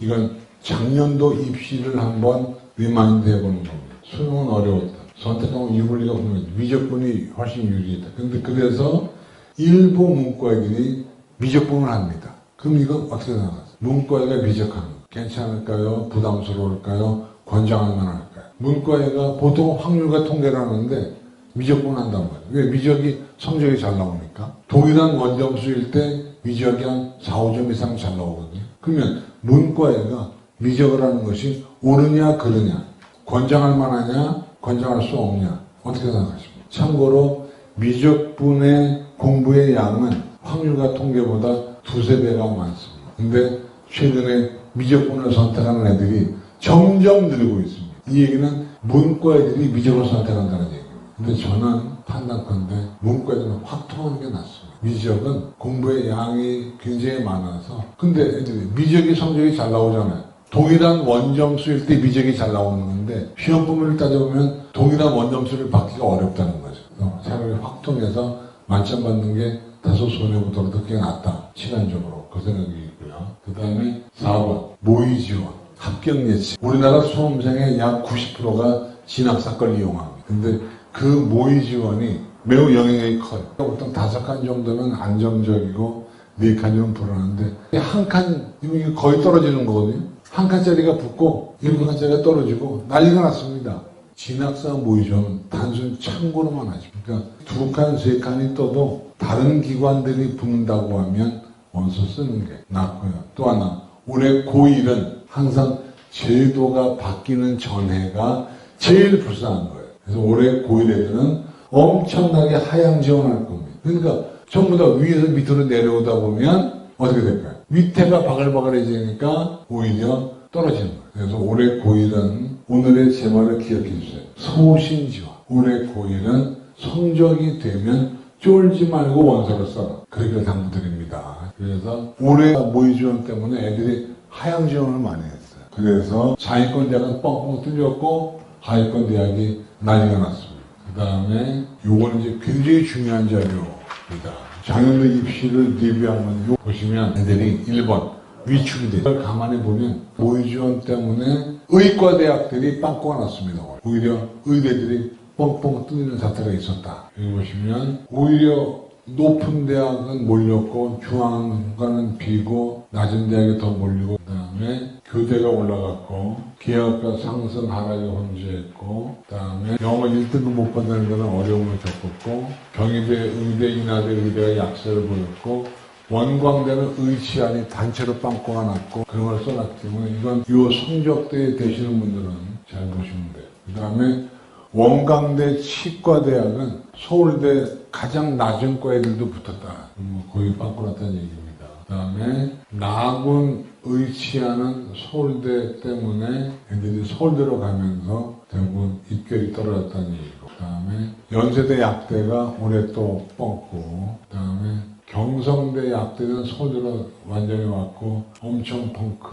이건 작년도 입시를 한번 리마인드 해보는 겁니다. 수능은 어려웠다. 선택하면 유불리가 분명히 미적분이 훨씬 유리했다. 근데 그래서 일부 문과애들이 미적분을 합니다. 그럼 이건 어떻게 생각하세요? 문과애가 미적하는 거 괜찮을까요? 부담스러울까요? 권장할 만할까요? 문과애가 보통 확률과 통계를 하는데 미적분 한단 말이에요. 왜? 미적이 성적이 잘 나오니까. 동일한 원점수일 때 미적이 한 4, 5점 이상 잘 나오거든요. 그러면 문과애가 미적을 하는 것이 옳으냐 그르냐, 권장할 만하냐 권장할 수 없냐, 어떻게 생각하십니까? 참고로 미적분의 공부의 양은 확률과 통계보다 두세 배가 많습니다. 근데 최근에 미적분을 선택하는 애들이 점점 늘고 있습니다. 이 얘기는 문과 애들이 미적을 선택한다는 얘기예요. 근데 저는 판단컨대 문과 애들은 확 통하는 게 낫습니다. 미적은 공부의 양이 굉장히 많아서. 근데 애들이 미적이 성적이 잘 나오잖아요. 동일한 원점수일 때 미적이 잘 나오는 건데 시험 범위를 따져보면 동일한 원점수를 받기가 어렵다는 거죠. 차라리 확 통해서 만점 받는 게 다소 손해보더라도 그게 낫다. 시간적으로. 그 생각이 있고요. 그 다음에 4번 모의지원, 합격예측. 우리나라 수험생의 약 90%가 진학사건을 이용합니다. 근데 그 모의지원이 매우 영향이 커요. 보통 5칸 정도면 안정적이고 4칸이면 불안한데 한 칸이면 거의 떨어지는 거거든요. 한 칸짜리가 붙고 7칸짜리가 떨어지고 난리가 났습니다. 진학사 모의지원은 단순히 참고로만 하죠. 그러니까 2칸, 3칸이 떠도 다른 기관들이 붙는다고 하면 원서 쓰는 게 낫고요. 또 하나, 올해 고1은 항상 제도가 바뀌는 전해가 제일 불쌍한 거예요. 그래서 올해 고1 애들은 엄청나게 하향 지원할 겁니다. 그러니까 전부 다 위에서 밑으로 내려오다 보면 어떻게 될까요? 밑에가 바글바글해지니까 오히려 떨어지는 거예요. 그래서 올해 고1은 오늘의 제 말을 기억해 주세요. 소신지원. 올해 고1은 성적이 되면 쫄지 말고 원서를 써라. 그렇게 당부드립니다. 그래서 올해 모의지원 때문에 애들이 하향 지원을 많이 했어요. 그래서 상위권 대학은 뻥뻥 뚫렸고 하위권 대학이 난리가 났습니다. 그 다음에 요거는 이제 굉장히 중요한 자료입니다. 작년도 입시를 리뷰하면 요 보시면 애들이 1번 위축이 돼요. 이걸 가만히 보면 모의지원 때문에 의과 대학들이 빵꾸가 났습니다. 오히려 의대들이 뻥뻥 뚫리는 사태가 있었다. 여기 보시면 오히려 높은 대학은 몰렸고 중앙과는 비고 낮은 대학이 더 몰리고 그 다음에 교대가 올라갔고 기하학과 상승 하락이 혼재했고 그 다음에 영어 1등급 못 받는 데는 어려움을 겪었고 경희대, 의대, 인하대, 의대가 약세를 보였고 원광대는 의치안이 단체로 빵꾸가 났고 그런 걸 써놨기 때문에 이건 이 성적대에 되시는 분들은 잘 보시면 돼요. 그 다음에 원광대 치과대학은 서울대 가장 낮은 과 애들도 붙었다. 거의 빵꾸 났다는 얘기입니다. 그 다음에 나군 의치하는 서울대 때문에 애들이 서울대로 가면서 대부분 입결이 떨어졌다는 얘기고 그 다음에 연세대 약대가 올해 또 뻥고 그 다음에 경성대 약대는 서울대로 완전히 왔고 엄청 펑크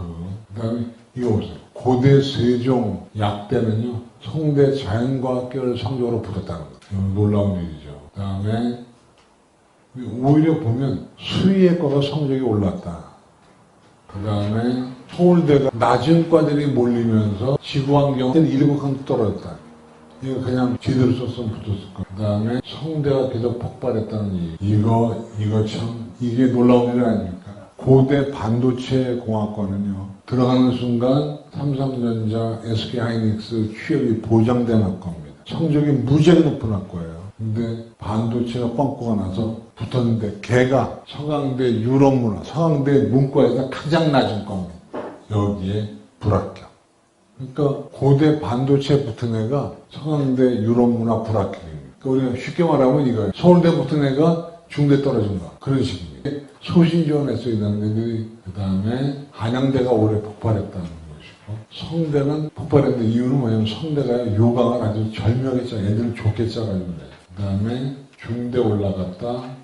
그 다음에 이거 보세요. 고대 세종 약대는요 성대 자연과학계를 성적으로 붙었다는 거예요. 놀라운 일이죠. 그 다음에 오히려 보면 수의학과가 성적이 올랐다. 그 다음에 서울대가 낮은 과들이 몰리면서 지구환경은 7칸 떨어졌다. 이거 그냥 제대로 썼으면 붙었을 거예요. 그 다음에 성대가 계속 폭발했다는 얘기. 이거 참 이게 놀라운 일 아닙니까? 고대 반도체 공학과는요 들어가는 순간 삼성전자, SK하이닉스 취업이 보장된 학과입니다. 성적이 무지하게 높은 학과예요. 근데 반도체가 뻥꾸가 나서 붙었는데 걔가 서강대 유럽문화, 서강대 문과에서 가장 낮은 과입니다. 여기에 불합격. 그러니까 고대 반도체 붙은 애가 서강대 유럽문화 불합격입니다. 그러니까 우리가 쉽게 말하면 이거예요. 서울대 붙은 애가 중대 떨어진 거. 그런 식입니다. 소신 지원했어야 되는 애들이 그 다음에 한양대가 올해 폭발했다는 것이고 성대는 폭발했는데 이유는 뭐냐면 성대가 요강을 아주 절묘하게 짜 애들을 좋게 짜가지고 그 다음에 중대 올라갔다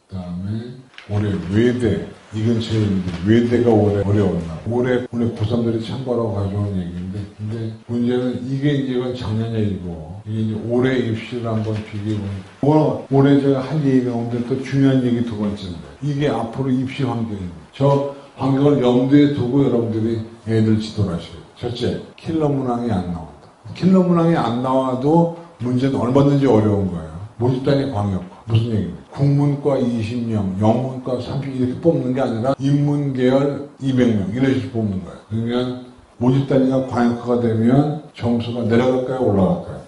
그 다음에 올해 외대 이건 제일 힘들어요. 외대가 올해 어려웠나 올해 고3들이 참고라고 가져온 얘기인데 근데 문제는 이게 이제 이건 작년 얘기고 이게 이제 올해 입시를 한번 비교해보면 올해 제가 할 얘기가 오는데 또 중요한 얘기 두 번째인데 이게 앞으로 입시 환경입니다. 저 환경을 염두에 두고 여러분들이 애들 지도를 하셔야 돼요. 첫째, 킬러 문항이 안 나온다. 킬러 문항이 안 나와도 문제는 얼마든지 어려운 거예요. 모집단위 광역화. 무슨 얘기입니까? 국문과 20명, 영문과 30명 이렇게 뽑는 게 아니라 인문계열 200명 이런 식으로 뽑는 거예요. 그러면 모집단위가 광역화가 되면 점수가 내려갈까요? 올라갈까요?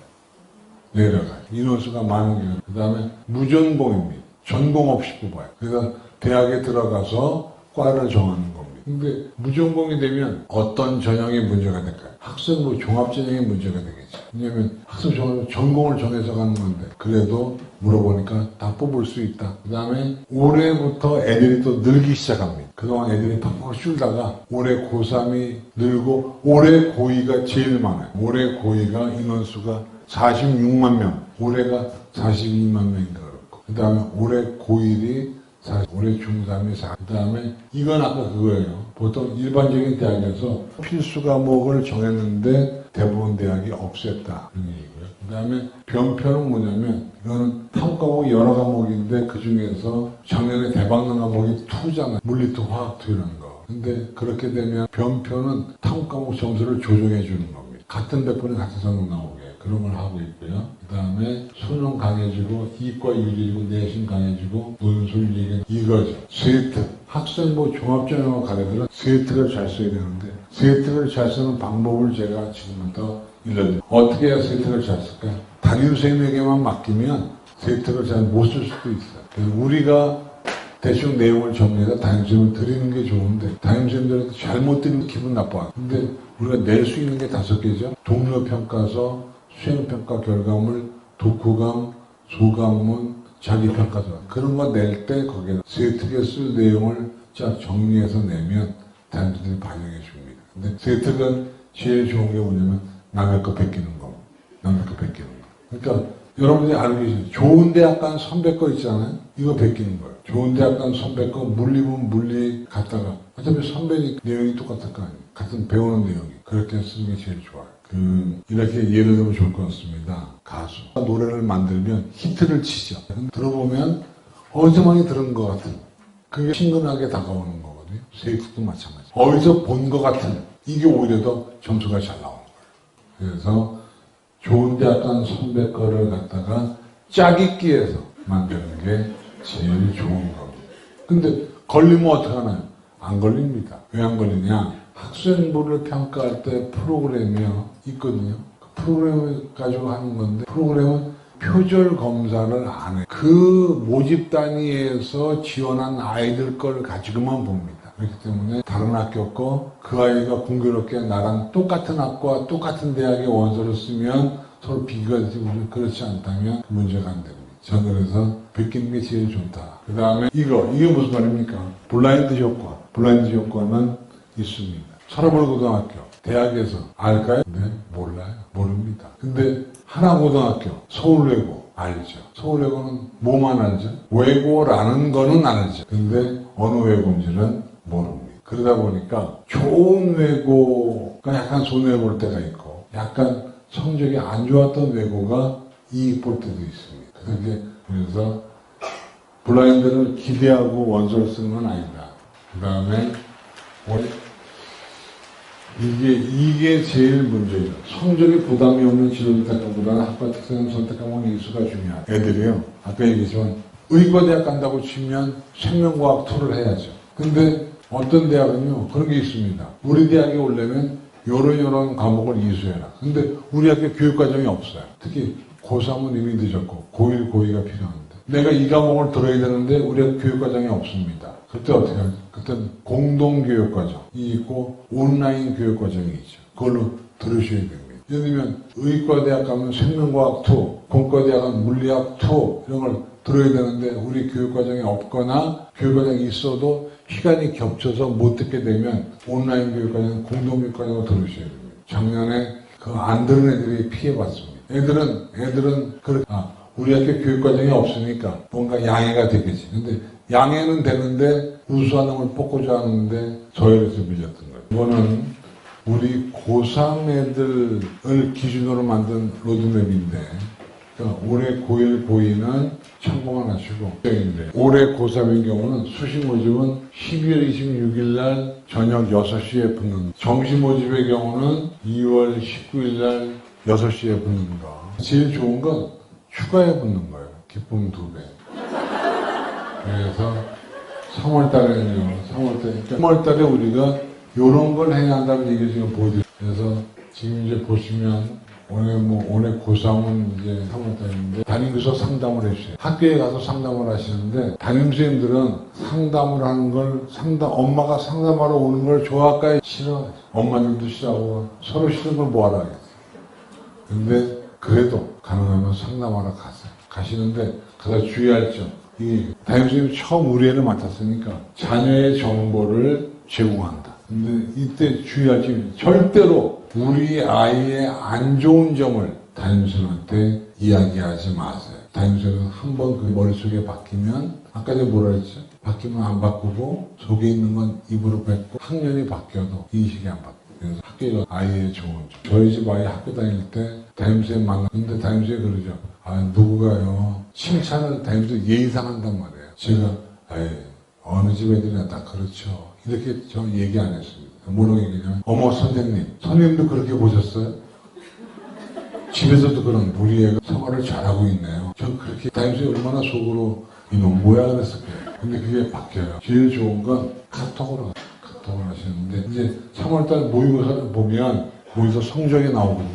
내려가요. 인원수가 많은 경우. 그 다음에 무전공입니다. 전공 없이 뽑아요. 그래서 대학에 들어가서 과를 정하는 겁니다. 근데 무전공이 되면 어떤 전형이 문제가 될까요? 학생부 종합전형이 문제가 되겠죠. 왜냐면 학생부 전공을 정해서 가는 건데 그래도 물어보니까 다 뽑을 수 있다. 그 다음에 올해부터 애들이 또 늘기 시작합니다. 그동안 애들이 팍팍 줄다가 올해 고3이 늘고 올해 고2가 제일 많아요. 올해 고2가 인원수가 46만 명, 올해가 42만 명인가 그렇고 그 다음에 올해 고1이 올해 중3이 4. 그 다음에 이건 아까 그거예요. 보통 일반적인 대학에서 필수 과목을 정했는데 대부분 대학이 없앴다. 그런 얘기고요. 그 다음에 변표는 뭐냐면 이거는 탐 과목이 여러 과목인데 그 중에서 작년에 대박난 과목이 투잖아요. 물리투, 화학투 이런 거. 근데 그렇게 되면 변표는 탐 과목 점수를 조정해 주는 겁니다. 같은 배포는 같은 성적 나오게. 그런 걸 하고 있고요. 그 다음에 수능 강해지고 이과 유리해지고 내신 강해지고 논술 얘기는 이거죠. 세특. 학생부 종합전형을 가려면 세특을 잘 써야 되는데 세특을 잘 쓰는 방법을 제가 지금부터 일러드릴게요. 어떻게 해야 세특을 잘 쓸까요? 담임선생님에게만 맡기면 세특을 잘 못 쓸 수도 있어요. 그래서 우리가 대충 내용을 정리해서 담임선생님을 드리는 게 좋은데 담임선생님들한테 잘못 드리면 기분 나빠요. 근데 우리가 낼 수 있는 게 5개죠. 동료평가서, 수행평가 결과물, 독후감, 소감문, 자기평가서 그런 거 낼 때 거기에 세특에 쓸 내용을 쫙 정리해서 내면 담임들이 반영해 줍니다. 근데 세특은 제일 좋은 게 뭐냐면 남의 거 베끼는 거. 남의 거 베끼는 거. 그러니까 여러분들이 알고 계시죠? 좋은 대학 간 선배 거 있잖아요. 이거 베끼는 거예요. 좋은 대학 간 선배 거 물리면 물리 갖다가 어차피 선배니 내용이 똑같을 거 아니에요. 같은 배우는 내용이. 그렇게 쓰는 게 제일 좋아요. 이렇게 예를 들면 좋을 것 같습니다. 가수. 노래를 만들면 히트를 치죠. 들어보면 어디서 많이 들은 것 같은, 그게 친근하게 다가오는 거거든요. 세이프도 마찬가지. 어디서 본 것 같은, 이게 오히려 더 점수가 잘 나오는 거예요. 그래서 좋은 대학 간 선배 거를 갖다가 짜깁기해서 만드는 게 제일 좋은 겁니다. 근데 걸리면 어떡하나요? 안 걸립니다. 왜 안 걸리냐? 학생부를 평가할 때 프로그램이 있거든요. 그 프로그램을 가지고 하는 건데 프로그램은 표절 검사를 안 해요. 그 모집 단위에서 지원한 아이들 걸 가지고만 봅니다. 그렇기 때문에 다른 학교 거 그 아이가 공교롭게 나랑 똑같은 학과 똑같은 대학의 원서를 쓰면 서로 비교가 되지 그렇지 않다면 문제가 안 됩니다. 저는 그래서 베끼는 게 제일 좋다. 그 다음에 이게 무슨 말입니까? 블라인드 효과. 블라인드 효과는 있습니다. 서라벌고등학교, 대학에서 알까요? 네, 몰라요. 모릅니다. 근데 하나고등학교, 서울외고 알죠. 서울외고는 뭐만 알죠? 외고라는 거는 알죠. 근데 어느 외고인지는 모릅니다. 그러다 보니까 좋은 외고가 약간 손해 볼 때가 있고 약간 성적이 안 좋았던 외고가 이익 볼 때도 있습니다. 그래서 블라인드를 기대하고 원서를 쓰는 건 아니다. 그 다음에 이게 제일 문제죠. 성적이 부담이 없는 지도 선택과보다는 학과 특성 선택 과목 일수가 중요하다. 애들이요. 아까 얘기했지만 의과대학 간다고 치면 생명과학 투를 해야죠. 근데 어떤 대학은요 그런 게 있습니다. 우리 대학에 오려면 요런 과목을 이수해라. 근데 우리 학교 교육과정이 없어요. 특히 고3은 이미 늦었고 고1, 고2가 필요한데 내가 이 과목을 들어야 되는데 우리 학교 교육과정이 없습니다. 그때 어떻게 하죠? 그때는 공동교육과정이 있고 온라인 교육과정이 있죠. 그걸로 들으셔야 됩니다. 예를 들면 의과대학 가면 생명과학 2, 공과대학은 물리학 2 이런 걸 들어야 되는데 우리 교육과정이 없거나 교육과정이 있어도 시간이 겹쳐서 못 듣게 되면 온라인 교육과정, 공동교육과정을 들으셔야 됩니다. 작년에 그 안 들은 애들이 피해봤습니다. 애들은 우리 학교 교육과정이 없으니까 뭔가 양해가 되겠지. 근데 양해는 되는데 우수한 놈을 뽑고자 하는데 저열에서 밀렸던 거예요. 이거는 우리 고3 애들을 기준으로 만든 로드맵인데 그러니까 올해 고1, 고2는 참고만 하시고 올해 고3인 경우는 수시 모집은 12월 26일 날 저녁 6시에 붙는 정시 모집의 경우는 2월 19일 날 6시에 붙는 거. 제일 좋은 건 휴가에 붙는 거예요. 기쁨 2배. 그래서 3월 달에는요. 3월 달에 우리가 요런 걸 해야 한다는 얘기를 지금 보여드려요. 그래서 지금 이제 보시면 올해 고3은 이제 3월 달인데 담임교사 상담을 해주세요. 학교에 가서 상담을 하시는데 담임선생님들은 상담을 하는 걸 엄마가 상담하러 오는 걸 좋아할까요? 싫어. 엄마들도 싫어하고 서로 싫은 걸 뭐하러 하겠어요. 근데 그래도 가능하면 상담하러 가세요. 가시는데 가서 주의할 점. 이 담임선생님이 처음 우리 애를 맡았으니까 자녀의 정보를 제공한다. 근데 이때 주의할 점이 절대로 우리 아이의 안 좋은 점을 담임선생님한테 이야기하지 마세요. 담임선생님은 한번 그 머릿속에 박히면 아까 제가 뭐라 했죠? 바뀌면 안 바꾸고 속에 있는 건 입으로 뱉고 학년이 바뀌어도 인식이 안 바뀌어요. 그래서 학교가 아이의 좋은 점. 저희 집 아이 학교 다닐 때 담임선생님 만났는데 담임선생님이 그러죠. 누구가요? 칭찬을 담임선생님이 예의상 한단 말이에요. 제가 어느 집 애들이나 다 그렇죠. 이렇게 저 얘기 안 했습니다. 뭐라고 얘기냐면 어머 선생님도 그렇게 보셨어요? 집에서도 그런 우리 애가 생활을 잘하고 있네요. 전 그렇게 담임선생님이 얼마나 속으로 이놈 뭐야 그랬을 거예요. 근데 그게 바뀌어요. 제일 좋은 건 카톡을 하시는데 이제 3월달 모의고사를 보면 모의고사 성적이 나오거든요.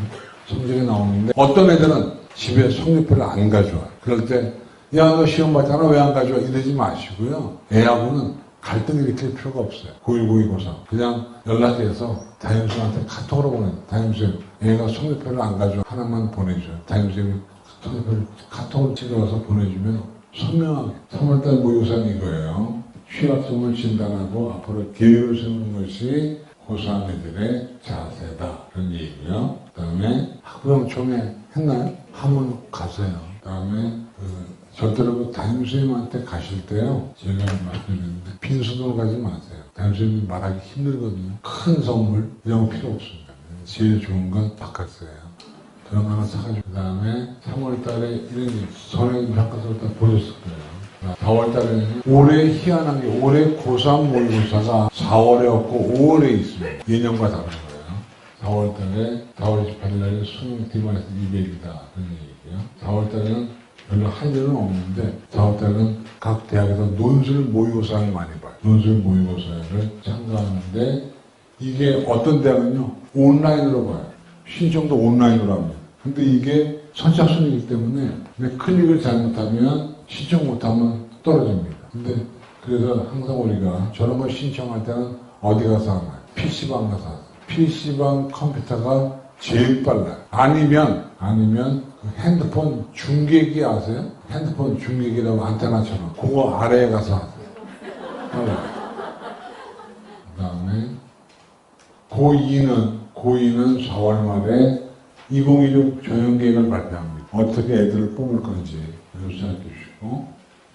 성적이 나오는데 어떤 애들은 집에 성적표를 안 가져와요. 그럴 때 야 너 시험 봤잖아 왜 안 가져와 이러지 마시고요. 애하고는 갈등 일으킬 필요가 없어요. 고1 모의고사 그냥 연락해서 담임선생님한테 카톡으로 보내요. 담임선생님 애가 성적표를 안 가져와 하나만 보내줘요. 담임선생님이 성적표를 카톡을 찍어서 보내주면 선명하게 3월달 모의고사는 이거예요. 취약점을 진단하고 앞으로 계획을 세우는 것이 고3 애들의 자세다. 그런 얘기고요. 그 다음에 학부형총회 했나요? 한번 가세요. 그 다음에 절대로 담임선생님한테 가실 때요. 제가 말씀드렸는데 빈손으로 가지 마세요. 담임선생님이 말하기 힘들거든요. 큰 선물 이런 거 필요 없습니다. 제일 좋은 건 바깥서예요. 그런 거 하나 사가지고 그 다음에 3월달에 이런 선생님 평가서를 다 보셨을 거예요. 4월달에는 올해 희한한 게 올해 고3 모의고사가 4월에 없고 5월에 있습니다. 예년과 다른 거예요. 4월달에 4월 28일날에 수능 D만에서 200이다 그런 얘기고요. 4월달에는 별로 할 일은 없는데 4월달에는 각 대학에서 논술 모의고사를 많이 봐요. 논술 모의고사를 참가하는데 이게 어떤 대학은요 온라인으로 봐요. 신청도 온라인으로 합니다. 근데 이게 선착순이기 때문에 클릭을 잘못하면 신청 못하면 떨어집니다. 근데 그래서 항상 우리가 저런 걸 신청할 때는 어디 가서 하나요? PC방 가서 하세요. PC방 컴퓨터가 제일 빨라요. 아니면 그 핸드폰 중계기 아세요? 핸드폰 중계기라고 안테나처럼 그거 아래에 가서 하세요. 그 다음에 고2는 4월 말에 2016 조형계획을 발표합니다. 어떻게 애들을 뽑을 건지 생각해 주시고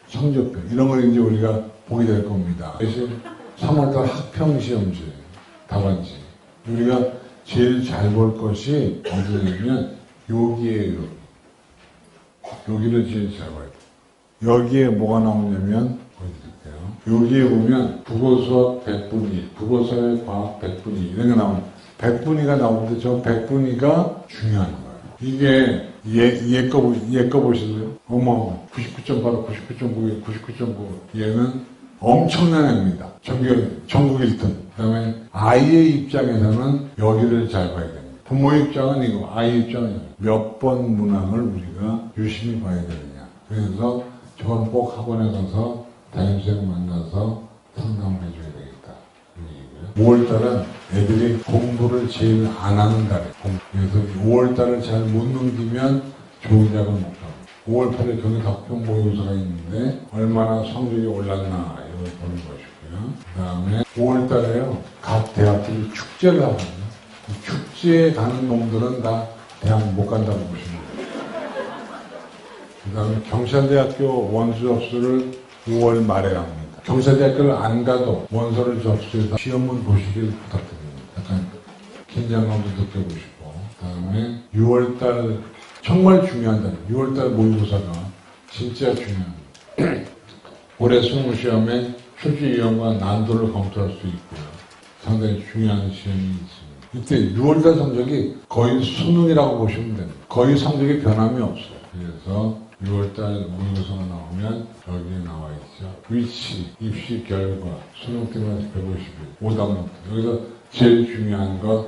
성적표 이런 걸 이제 우리가 보게 될 겁니다. 그래서 3월달 학평시험지 답안지 우리가 제일 잘 볼 것이 어디냐면 여기에요. 여기를 제일 잘 봐야 돼요. 여기에 뭐가 나오냐면 보여드릴게요. 여기에 보면 국어수학 100분위, 국어사회 과학 100분위 이런 게 나옵니다. 100분위가 나오는데 저 100분위가 중요한 거예요. 이게 얘 거 보실래요? 어머 99.8, 99.9, 99.9 얘는 엄청난 애입니다. 전국 1등. 그 다음에 아이의 입장에서는 여기를 잘 봐야 됩니다. 부모의 입장은 이거, 아이 입장은 몇 번 문항을 우리가 유심히 봐야 되느냐. 그래서 저건 꼭 학원에 가서 담임선생 만나서 상담을 해줘야 되겠다. 5월달은 애들이 공부를 제일 안 하는 달이에요. 그래서 5월달을 잘 못 넘기면 좋은 대학을 못 가요. 5월 8일 경기도 학평 모의고사가 있는데 얼마나 성적이 올랐나 이걸 보는 것이고요. 그 다음에 5월달에요. 각 대학들이 축제를 하거든요. 축제에 가는 놈들은 다 대학 못 간다고 보시면 돼요. 그 다음에 경찰대학교 원수 접수를 5월 말에 합니다. 경찰대학교를 안 가도 원서를 접수해서 시험을 보시길 부탁드립니다. 약간 긴장감도 느껴보시고 그 다음에 6월달 정말 중요한 달. 6월달 모의고사가 진짜 중요합니다. 올해 수능 시험에 출제 유형과 난도를 검토할 수 있고요. 상당히 중요한 시험이 있습니다. 이때 6월달 성적이 거의 수능이라고 보시면 됩니다. 거의 성적이 변함이 없어요. 그래서 6월달 모의고사가 나오면 여기에 나와 있죠. 위치, 입시 결과, 수능 때문에 150일, 오답노트. 여기서 제일 중요한 거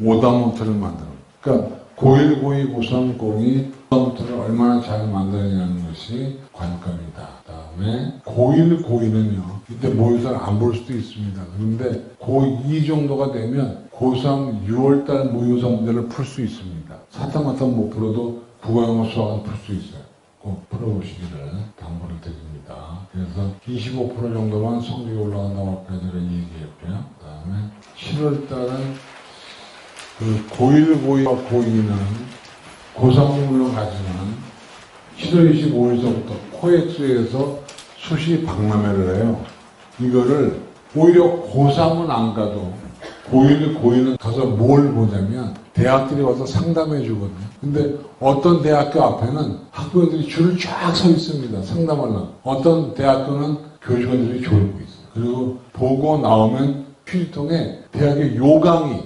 오답노트를 만드는 거예요. 그러니까 고1, 고2, 고3, 고2 오답노트를 얼마나 잘 만드느냐는 것이 관건이다. 그다음에 고1, 고2는요. 이때 모의고사를 안 볼 수도 있습니다. 그런데 고2 정도가 되면 고3 6월달 모의고사 문제를 풀 수 있습니다. 사탕마탕 못 풀어도 국어영어 수학은 풀 수 있어요. 꼭 풀어보시기를 당부를 드립니다. 그래서 25% 정도만 성적이 올라간다고 아까 제가 얘기했고요. 그 다음에 7월달은 그 고1, 고2와 고2는 고3은 물론 가지만 7월 25일서부터 코엑스에서 수시 박람회를 해요. 이거를 오히려 고3은 안 가도 고1, 고2는 가서 뭘 보냐면 대학들이 와서 상담해 주거든요. 근데 어떤 대학교 앞에는 학부모들이 줄을 쫙 서 있습니다. 상담하려고. 어떤 대학교는 교직원들이 졸고 있어요. 그리고 보고 나오면 휴지통에 대학의 요강이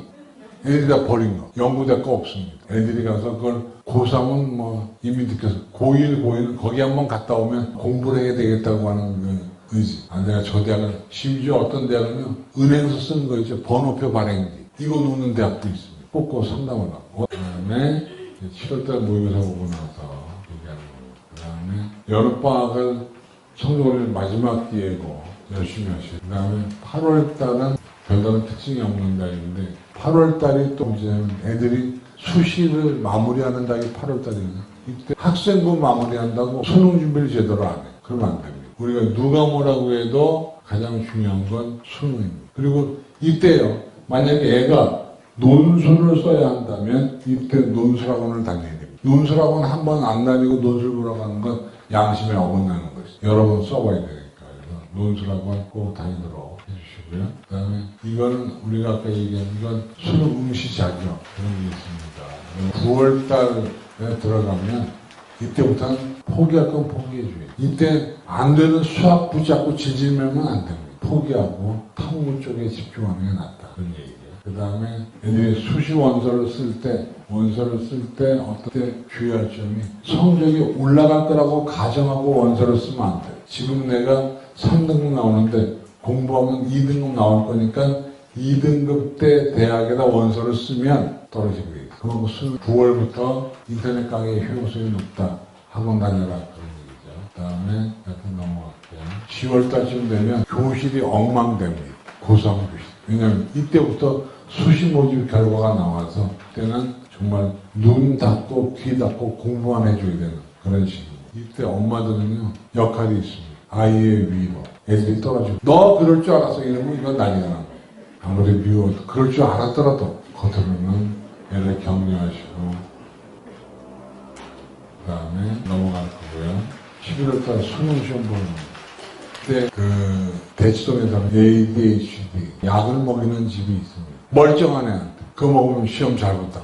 애들이 다 버린 거. 연구대가 없습니다. 애들이 가서 그걸 고3은 뭐 이미 느껴서 고1, 고2는 거기 한번 갔다 오면 공부를 해야 되겠다고 하는 그 의지. 내가 저 대학을 심지어 어떤 대학은요 은행에서 쓰는 거 있죠. 번호표 발행지. 이거 놓는 대학도 있습니다. 뽑고 상담을 하고. 그 다음에 7월달 모의고사 보고 나서 얘기하는 겁니다. 그 다음에 여름방학을 성적을 마지막 기회고 열심히 하시고. 그 다음에 8월달은 별다른 특징이 없는 달인데 8월달이 또 이제 애들이 수시를 마무리하는 달이 8월달이거든요. 이때 학생부 마무리한다고 수능 준비를 제대로 안 해요. 그러면 안 됩니다. 우리가 누가 뭐라고 해도 가장 중요한 건 수능입니다. 그리고 이때요. 만약에 애가 논술을 써야 한다면 이때 논술학원을 다녀야 됩니다. 논술학원 한 번 안 다니고 논술 보러 가는 건 양심에 어긋나는 것이죠. 여러 번 써봐야 되니까. 그래서 논술학원 꼭 다니도록 해주시고요. 그 다음에 이거는 우리가 아까 얘기한 이건 수능 응시 자격 그런 게 있습니다. 9월달에 들어가면 이때부터는 포기할 건 포기해줘요. 이때 안 되는 수학 붙잡고 질질 매면 안 됩니다. 포기하고 탐구 쪽에 집중하는 게 낫다. 그런 얘기예요. 그 다음에 애들이 수시 원서를 쓸 때 어떻게 주의할 점이 성적이 올라갈 거라고 가정하고 원서를 쓰면 안 돼요. 지금 내가 3등급 나오는데 공부하면 2등급 나올 거니까 2등급 때 대학에다 원서를 쓰면 떨어지게 돼요. 그럼 무슨 9월부터 인터넷 강의 효용성이 높다. 학원 다녀라. 그런 얘기죠. 그 다음에 약간 넘어갈게요. 10월달쯤 되면 교실이 엉망됩니다. 고3 교실. 왜냐면 이때부터 수시 모집 결과가 나와서 그때는 정말 눈 닫고 귀 닫고 공부만 해줘야 되는 그런 식입니다. 이때 엄마들은요 역할이 있습니다. 아이의 위로. 애들이 떨어지고 너 그럴 줄 알았어 이러면 이건 난리가 납니다. 아무리 미워도 그럴 줄 알았더라도 겉으로는 애를 격려하시고 그 다음에 넘어갈 거고요. 11월달 수능 시험 보는 그때 그 대치동에서는 ADHD 약을 먹이는 집이 있습니다. 멀쩡한 애한테 그거 먹으면 시험 잘 본다.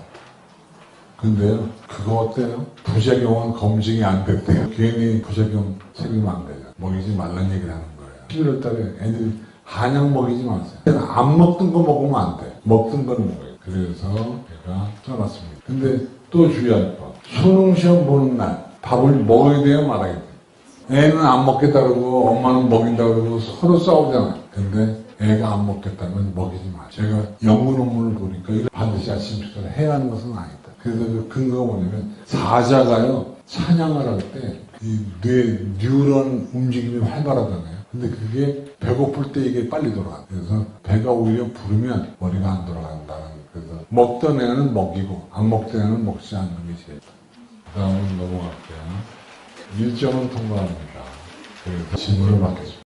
근데요 그거 어때요? 부작용은 검증이 안 됐대요. 괜히 부작용 생기면 안 되죠. 먹이지 말란 얘기를 하는 거예요. 11월달에 애들이 한약 먹이지 마세요. 안 먹던 거 먹으면 안 돼. 먹던 거는 먹어요. 그래서 제가 써놨습니다. 근데 또 주의할 거. 수능 시험 보는 날 밥을 먹어야 돼요 말아야 돼요. 애는 안 먹겠다 그러고 엄마는 먹인다 그러고 서로 싸우잖아요. 근데 애가 안 먹겠다면 먹이지 마. 제가 연구 논문을 보니까 이걸 반드시 아침 식사를 해야 하는 것은 아니다. 그래서 그 근거가 뭐냐면 사자가요 사냥을 할 때 이 뇌 뉴런 움직임이 활발하잖아요. 근데 그게 배고플 때 이게 빨리 돌아가. 그래서 배가 오히려 부르면 머리가 안 돌아간다는. 그래서 먹던 애는 먹이고 안 먹던 애는 먹지 않는 게 제일. 그 다음은 넘어갈게요. 일정은 통과합니다. 그래서 질문을 받겠습니다.